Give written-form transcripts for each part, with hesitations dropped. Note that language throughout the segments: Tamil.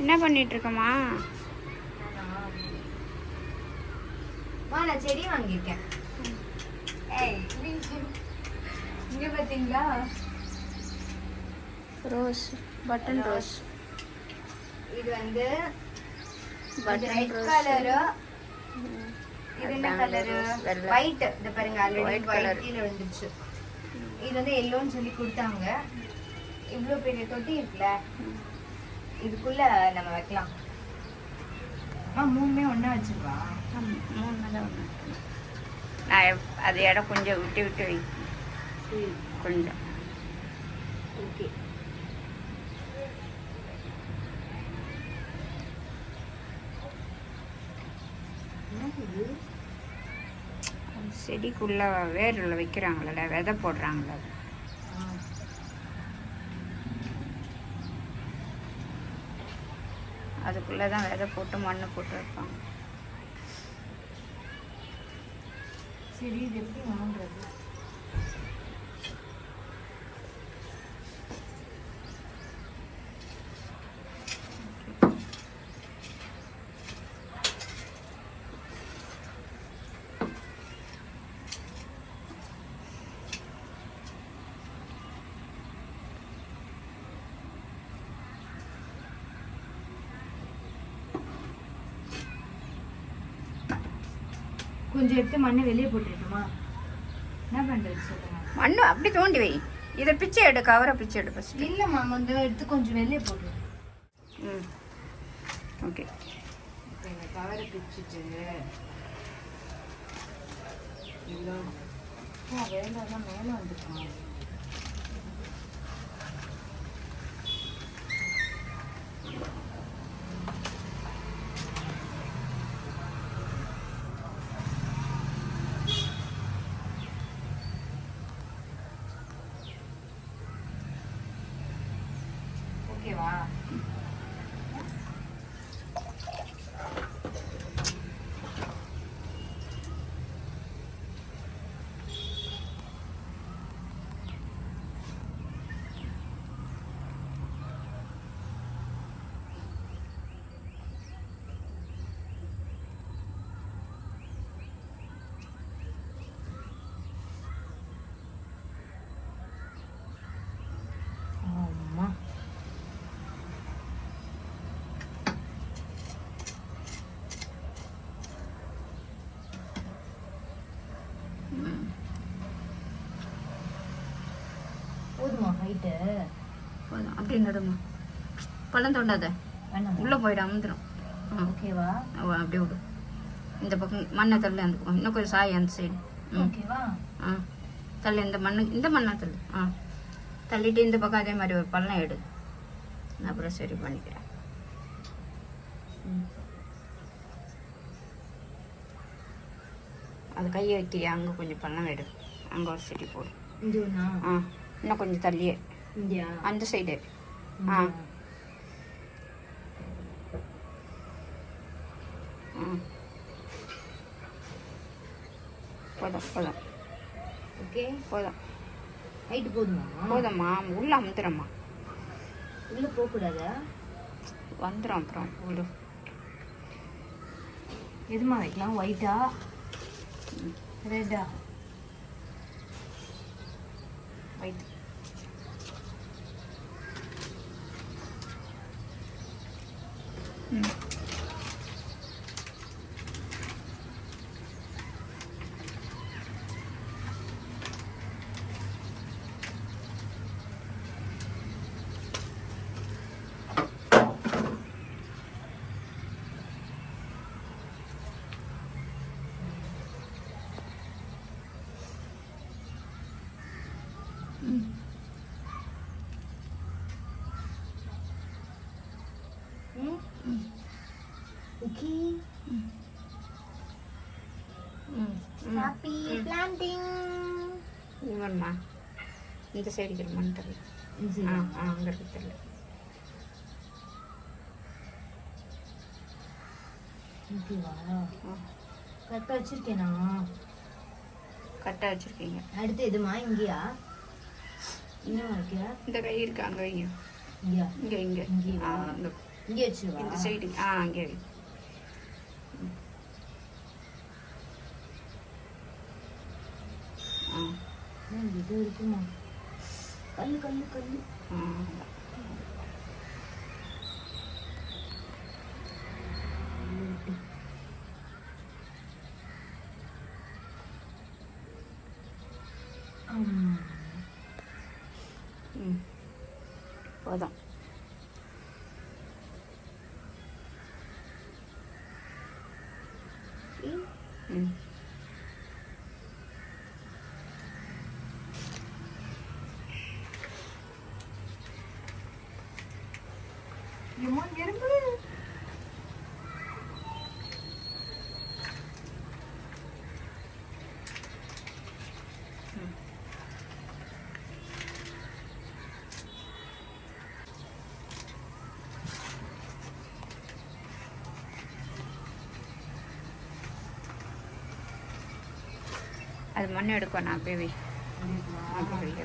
என்ன பண்ணிட்டு இருக்கமா? நான் செடி வாங்கியிருக்கேன். இங்க பாத்தீங்களா? Rose, button rose. இது வந்து பட்டன் ரோஸ் கலரு. இது என்ன கலரு? ஒயிட். இந்த பாருங்க, ஆல்ரெடி White ஒயிட் colour. கீழ வந்துச்சு. இது வந்து எல்லோன்னு சொல்லி கொடுத்தாங்க. இவ்ளோ பெரிய தொட்டி இருக்குல்ல, இதுக்குள்ள நம்ம வைக்கலாம். மூணுமே ஒண்ணா வச்சிருவா. மூணு தான் ஒன்று. நான் அது இடம் கொஞ்சம் விட்டு விட்டு வை. கொஞ்சம் ஓகே. செடிக்குள்ள வேரில் வைக்கிறாங்கள, விதை போடுறாங்கள. அதுக்குள்ளே தான் விதை போட்டு மண்ணு போட்டு வைப்பாங்க. சரி, இது எப்படி வாங்குறது? கொஞ்சம் எடுத்து மண்ணை வெளியே போட்டுருக்குமா? என்ன பண்றது சொல்லுங்க. மண்ணு அப்படி தோண்டி வை. இதை பிச்சை எடு, கவரை பிச்சை எடு ஃபஸ்ட்டு. இல்லைம்மா, வந்து எடுத்து கொஞ்சம் வெளியே போட்டு. ஓகே. இப்போ இந்த கவரை பிச்சுட்டு இவ்வளோ வேண்டாம் தான் மேலே வந்துருக்கான். ஓகேவா? ஆமா. போதுமா ஹைட்டு? போதும். அப்படியே நடுமா. பழம் தோண்டாத, உள்ளே போயிட அமுந்துடும். ஓகேவா? அப்படியே விடு. இந்த பக்கம் மண்ணை தள்ளி அந்த பக்கம் இன்னும் கொஞ்சம் சாய் அந்த சைடு. ஓகேவா? தள்ளி இந்த மண்ணை தள்ளு. தள்ளிட்டு இந்த பக்கம் அதே மாதிரி ஒரு பள்ளம் எடு. நான் அப்புறம் சரி பண்ணிக்கிறேன். அது கையை வைக்கிறியா? அங்கே கொஞ்சம் பள்ளம் எடு. அங்கே ஒரு செடி போடு. இன்னும் கொஞ்சம் தள்ளியே அந்த சைடு. போதும் போதும். ஓகே, போதும். ஹைட்டு போதுமா? போதும்மா. உள்ள அமுத்துறம்மா. உள்ள போகக்கூடாதா? வந்துடும் அப்புறம் விடு. எதுமா வைக்கலாம்? ஒயிட்டா ரெட்டா? ஒயிட். Okay. Happy planting. இவன்மா இந்த சைடு திரும்பன்னு தெரியல. அங்கே இருக்கு தெரியல. ஓகேவா? கரெக்டாக வச்சிருக்கேனா? கரெக்டாக வச்சுருக்கீங்க. அடுத்து எதுமா? இங்கேயா? இன்னும் வைக்கிற? இந்த கை இருக்கு, அங்கே வைங்க. இங்கேயா? இங்கே இங்கே இங்கேயா? இங்கே இங்கே வச்சுருவா இந்த சைடு அங்கே வை. இது இருக்குமா கல்லு கல்லு கல்லு போதும். எறும்பு அது மண் எடுக்கும். நான் பேவி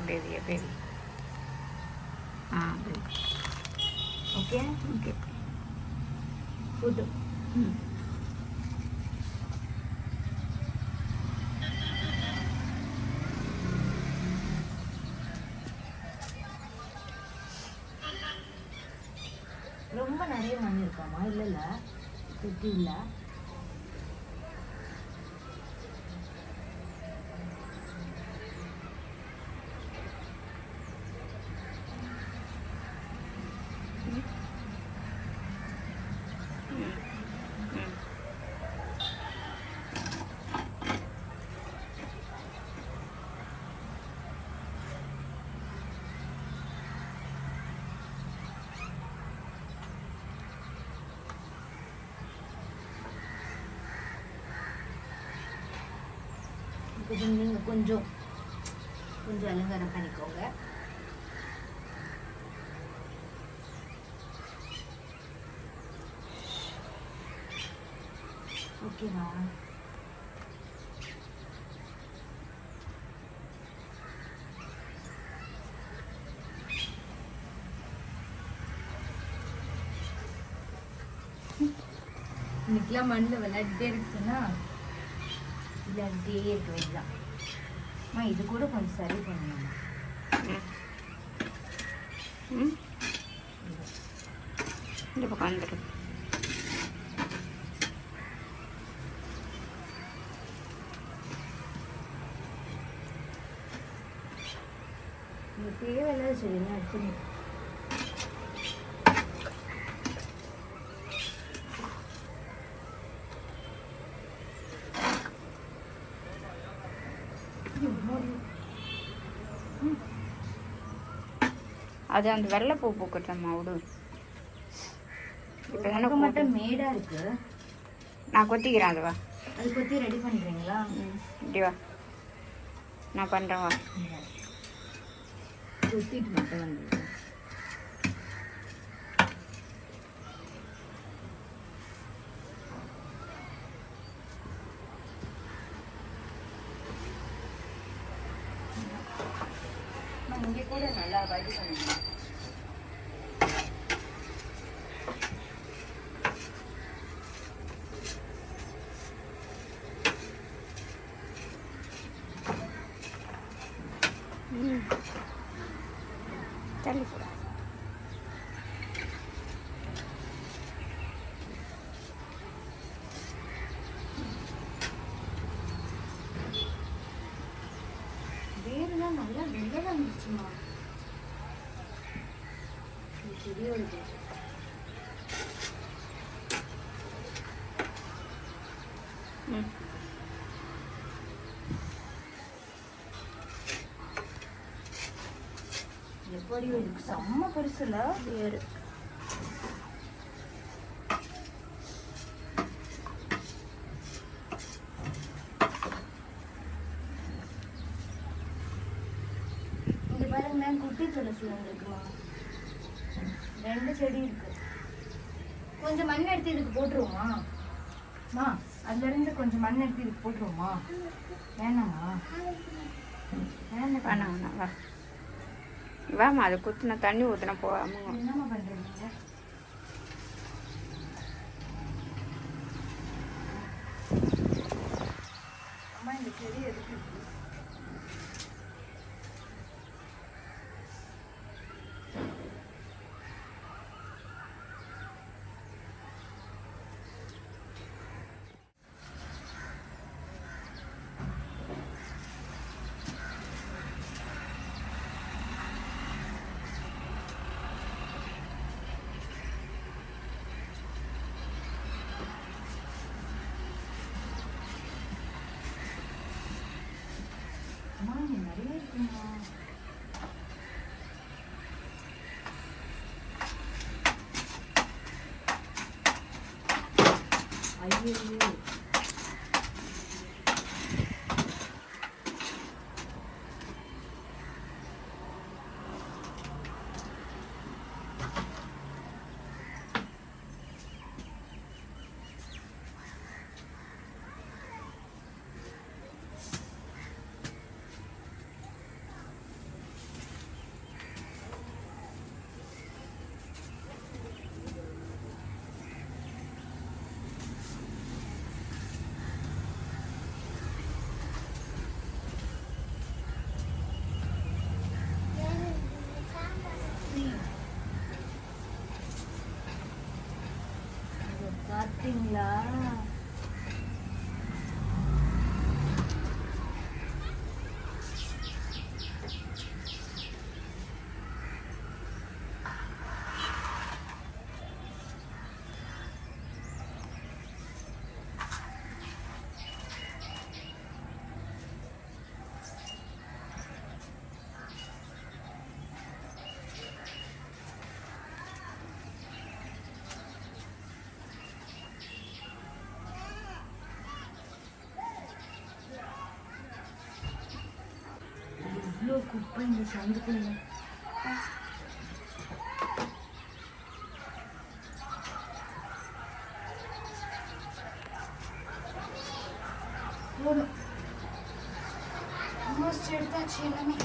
பேவி ஓகே ஓகே ஃபுட்டு ரொம்ப நிறைய மண் இருக்காமா? இல்லைல்ல, சுற்றி இல்லை. நீங்கள் கொஞ்சம் அலங்காரம் பண்ணிக்கோங்க. ஓகேவா? இன்னைக்கெல்லாம் மண்ணில் விளையாடிட்டே இருக்குன்னா விளையாடிட்டே இருக்க வேண்டியதான். இது கூட கொஞ்சம் சரி பண்ணணும். இந்த பக்கம் வந்துடும். தேவையில்லாத செடினா எடுத்துக்கணும். அது அந்த வெள்ளைப்பூ பூக்கட்டம்மா விடு. இப்போ தானே மட்டும் மேடாக இருக்கு. நான் கொத்திக்கிறேன். அதுவா அது கொத்தி ரெடி பண்ணுறீங்களா? இப்படி வா, நான் பண்ணுறேன். வா, கொத்திட்டு மட்டும் வந்து இங்கே கூட நல்லா வடி பண்ணுங்க. தள்ளி போட. வேறுலாம் நல்லா வெள்ளை வந்துச்சுமா. செடியோட எப்படி இருக்கு? செம்ம பெருசுல வேறு. இங்க பாருங்க, குட்டி துளசி வந்துருக்குமா. 2 செடி இருக்கு. கொஞ்சம் மண் எடுத்து இதுக்கு போட்டுருவோமா? அதுல இருந்து கொஞ்சம் மண் எடுத்து இதுக்கு போட்டுருவோமா? வேணாமா? வேணாம். வா வாமா, அதை குத்துனா தண்ணி ஊற்றினா போகாம. என்னம்மா பண்றீங்க? இந்த செடி எதுக்கு இருக்கு? அம்மா இங்க நிறைய இருக்குமா? ஐயோ பார்த்தீங்களா? இவ்வளோ குப்பை இந்த சந்துக்குள்ள. போதும், ஆல்மோஸ்ட் எடுத்தாச்சு எல்லாமே.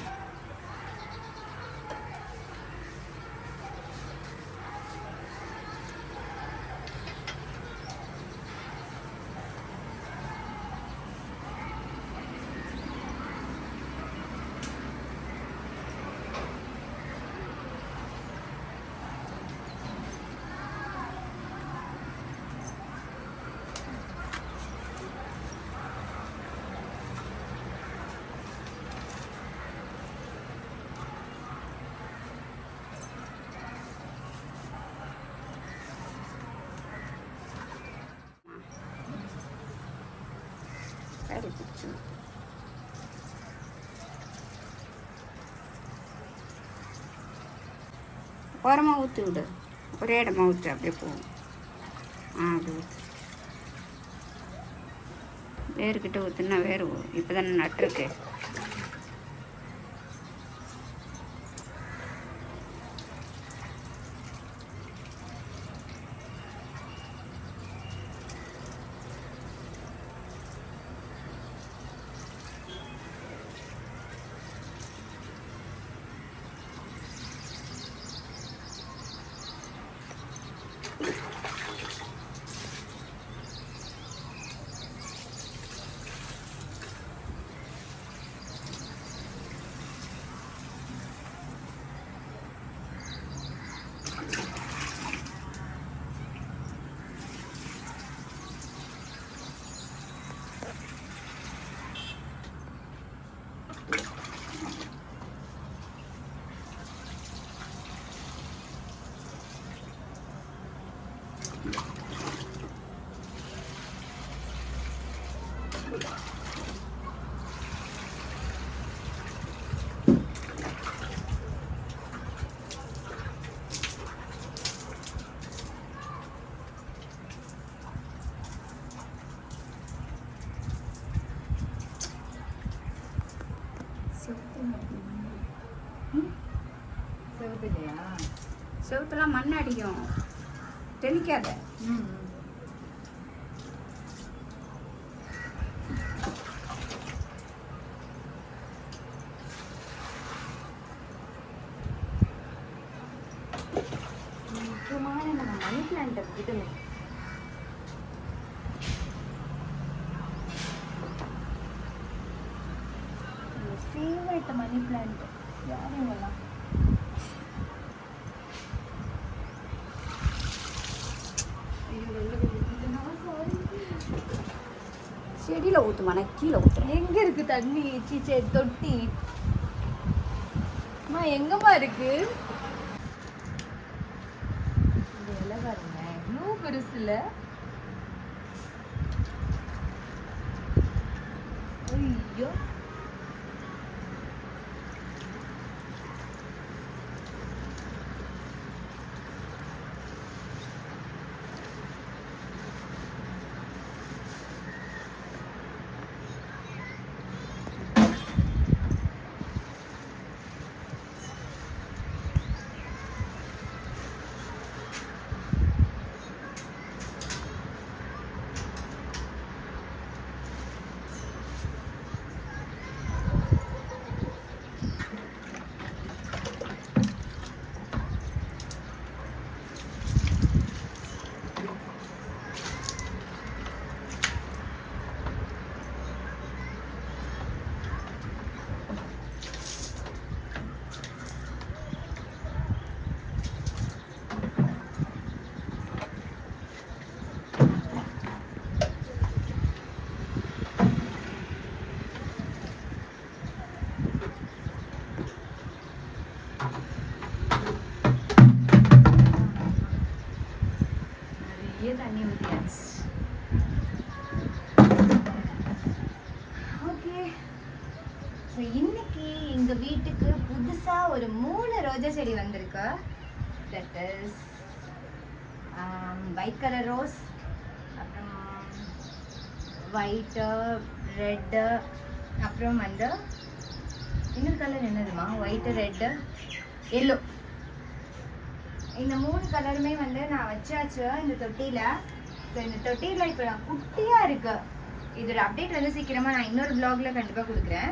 ஓரமாக ஊற்றி விடு, ஒரே இடமா ஊற்று, அப்படியே போகும். அப்படி ஊற்று. வேர்கிட்ட ஊற்றுனா வேறு இப்போ தானே நட்டுருக்கு. செவுத்துலாம் மண் அடிக்கும், தெளிக்காத. முக்கியமான நம்ம மணி பிளான்ட்டை விடணும். Favourite money plant. யார் இவங்கெல்லாம்? செடியில் ஊற்றுமா, நான் கீழே ஊற்றுறேன். எங்க இருக்கு தண்ணி? சீச்சே தொட்டி. அம்மா எங்கம்மா இருக்கு? இந்த இலை பாருங்க இவ்வளோ பெருசு இல்லை? ஐயோ நிறைய தண்ணி ஊற்றியாச்சு. ஓகே, ஸோ இன்னைக்கு எங்கள் வீட்டுக்கு புதுசாக ஒரு 3 ரோஜா செடி வந்திருக்கு. That is white colour rose, அப்புறம் ஒயிட்டு, ரெட்டு, அப்புறம் வந்து இன்னொரு கலர் என்னதுமா? White, red, yellow. இந்த 3 கலருமே வந்து நான் வச்சாச்சு இந்த தொட்டியில். ஸோ இந்த தொட்டியில் இப்போ நான் குட்டியாக இருக்கு. இதோட அப்டேட் வந்து சீக்கிரமாக நான் இன்னொரு வ்ளாகில் கண்டிப்பாக கொடுக்குறேன்.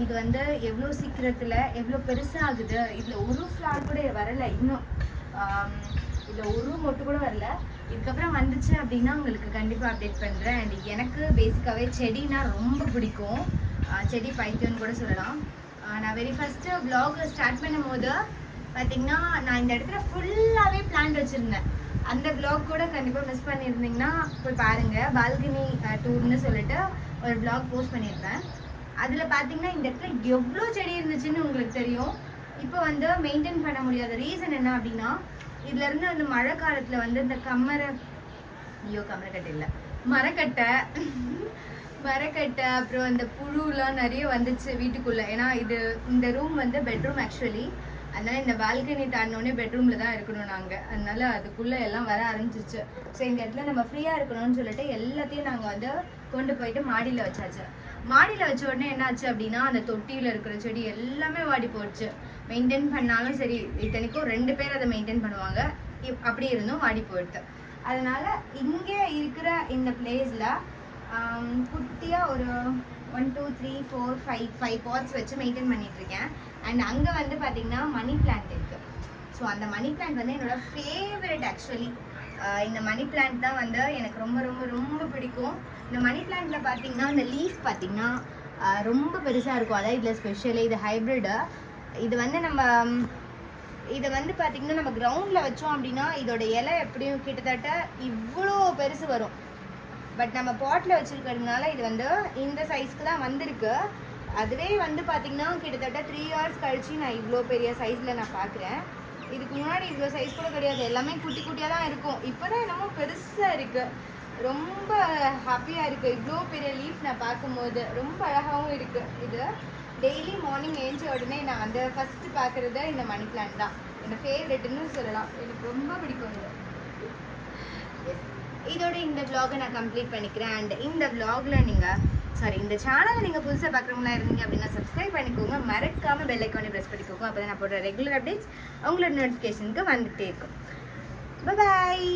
இது வந்து எவ்வளோ சீக்கிரத்தில் எவ்வளோ பெருசாகுது. இதில் ஒரு ஃப்ளார் கூட வரலை இன்னும். இதில் ஒரு மொட்டு கூட வரல. இதுக்கப்புறம் வந்துச்சு அப்படின்னா உங்களுக்கு கண்டிப்பாக அப்டேட் பண்ணுறேன். அண்ட் எனக்கு பேசிக்காகவே செடினா ரொம்ப பிடிக்கும். செடி பைத்தியம்னு கூட சொல்லலாம். நான் வெரி ஃபஸ்ட்டு வ்ளாக் ஸ்டார்ட் பண்ணும் போது பார்த்தீங்கன்னா நான் இந்த இடத்துல ஃபுல்லாகவே பிளான்ட் வச்சுருந்தேன். அந்த வ்ளாக் கூட கண்டிப்பாக மிஸ் பண்ணியிருந்தீங்கன்னா போய் பாருங்கள். பால்கனி டூர்னு சொல்லிட்டு ஒரு வ்ளாக் போஸ்ட் பண்ணியிருந்தேன். அதில் பார்த்தீங்கன்னா இந்த இடத்துல எவ்வளோ செடி இருந்துச்சுன்னு உங்களுக்கு தெரியும். இப்போ வந்து மெயின்டைன் பண்ண முடியாத ரீசன் என்ன அப்படின்னா, இதுலேருந்து அந்த மழை காலத்தில் வந்து இந்த கம்மரக்கட்டை இல்லை, மரக்கட்டை அப்புறம் அந்த புழுலாம் நிறைய வந்துச்சு வீட்டுக்குள்ளே. ஏன்னா இந்த ரூம் வந்து பெட்ரூம் ஆக்சுவலி. அதனால் இந்த பால்கனி தாண்டினோடனே பெட்ரூமில் தான் இருக்கணும் நாங்கள். அதனால் அதுக்குள்ளே எல்லாம் வர ஆரம்பிச்சிச்சு. ஸோ இந்த இடத்துல நம்ம ஃப்ரீயாக இருக்கணும்னு சொல்லிட்டு எல்லாத்தையும் நாங்கள் வந்து கொண்டு போயிட்டு மாடியில் வச்சாச்சு. மாடியில் வச்ச உடனே என்னாச்சு அப்படின்னா, அந்த தொட்டியில் இருக்கிற செடி எல்லாமே வாடி போயிடுச்சு. மெயின்டைன் பண்ணாலும் சரி, இத்தனைக்கும் 2 பேர் அதை மெயின்டைன் பண்ணுவாங்க, அப்படி இருந்தும் வாடி போயிடுது. அதனால் இங்கே இருக்கிற இந்த பிளேஸில் குட்டியாக ஒரு 1 2 3 4 5 பாட்ஸ் வச்சு மெயின்டைன் பண்ணிகிட்ருக்கேன். அண்ட் அங்கே வந்து பார்த்திங்கன்னா மணி பிளான்ட் இருக்குது. ஸோ அந்த மணி பிளான்ட் வந்து என்னோடய ஃபேவரட் ஆக்சுவலி. இந்த மணி பிளான்ட் தான் வந்து எனக்கு ரொம்ப ரொம்ப ரொம்ப பிடிக்கும். இந்த மணி பிளான்ட்டில் பார்த்திங்கன்னா இந்த லீஃப் பார்த்திங்கன்னா ரொம்ப பெருசாக இருக்கும். அதாவது இதில் ஸ்பெஷலி இது ஹைப்ரிடு. இது வந்து இதை வந்து பார்த்திங்கன்னா நம்ம கிரவுண்டில் வச்சோம் அப்படின்னா இதோட இலை எப்படியும் கிட்டத்தட்ட இவ்வளோ பெருசு வரும். பட் நம்ம பாட்டில் வச்சுருக்கிறதுனால இது வந்து இந்த சைஸ்க்கு தான் வந்திருக்கு. அதுவே வந்து பார்த்திங்கன்னா கிட்டத்தட்ட 3 years கழிச்சு நான் இவ்வளோ பெரிய சைஸில் நான் பார்க்குறேன். இதுக்கு முன்னாடி இவ்வளோ சைஸ் கூட கிடையாது, எல்லாமே குட்டி குட்டியாக தான் இருக்கும். இப்போ தான் என்னமோ பெருசாக இருக்குது. ரொம்ப ஹாப்பியாக இருக்குது. இவ்வளோ பெரிய லீஃப் நான் பார்க்கும்போது ரொம்ப அழகாகவும் இருக்குது. இது டெய்லி மார்னிங் ஏஞ்ச உடனே நான் வந்து ஃபஸ்ட்டு பார்க்குறது இந்த மணி பிளான்ட் தான். என்னோடய ஃபேவரெட்டுன்னு சொல்லலாம். எனக்கு ரொம்ப பிடிக்கும் இது. இதோட இந்த vlog-ஐ நான் கம்ப்ளீட் பண்ணிக்கிறேன். அண்ட் இந்த vlog-ல இந்த சேனலை நீங்கள் புதுசாக பார்க்குறவங்களா இருந்தீங்க அப்படின்னா சப்ஸ்கிரைப் பண்ணிக்கோங்க. மறக்காமல் பெல் ஐக்கானை ப்ரெஸ் பண்ணிக்கோங்க. அப்போ தான் நான் போடுற ரெகுலர் அப்டேட்ஸ் உங்களோட நோட்டிஃபிகேஷனுக்கு வந்துகிட்டே இருக்கும். பாய்.